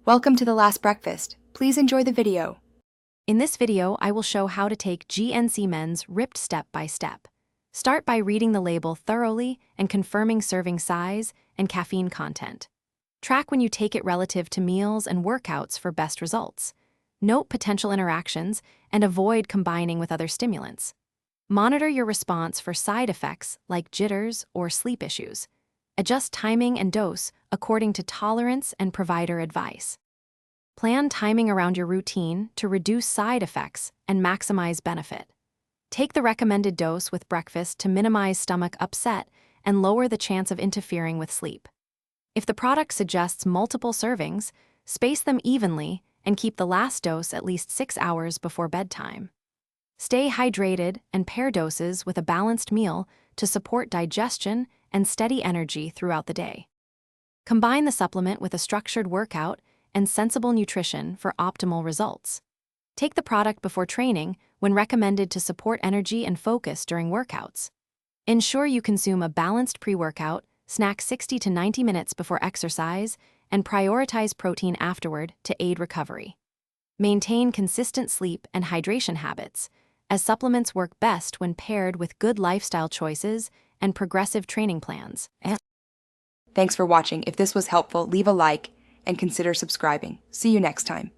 Welcome to The Last Breakfast. Please enjoy the video. In this video, I will show how to take GNC Men's Ripped step by step. Start by reading the label thoroughly and confirming serving size and caffeine content. Track when you take it relative to meals and workouts for best results. Note potential interactions and avoid combining with other stimulants. Monitor your response for side effects like jitters or sleep issues. Adjust timing and dose according to tolerance and provider advice. Plan timing around your routine to reduce side effects and maximize benefit. Take the recommended dose with breakfast to minimize stomach upset and lower the chance of interfering with sleep. If the product suggests multiple servings, space them evenly and keep the last dose at least 6 hours before bedtime. Stay hydrated and pair doses with a balanced meal to support digestion and steady energy throughout the day. Combine the supplement with a structured workout and sensible nutrition for optimal results. Take the product before training when recommended to support energy and focus during workouts. Ensure you consume a balanced pre-workout, snack 60 to 90 minutes before exercise, and prioritize protein afterward to aid recovery. Maintain consistent sleep and hydration habits, as supplements work best when paired with good lifestyle choices and progressive training plans. Thanks for watching. If this was helpful, leave a like and consider subscribing. See you next time.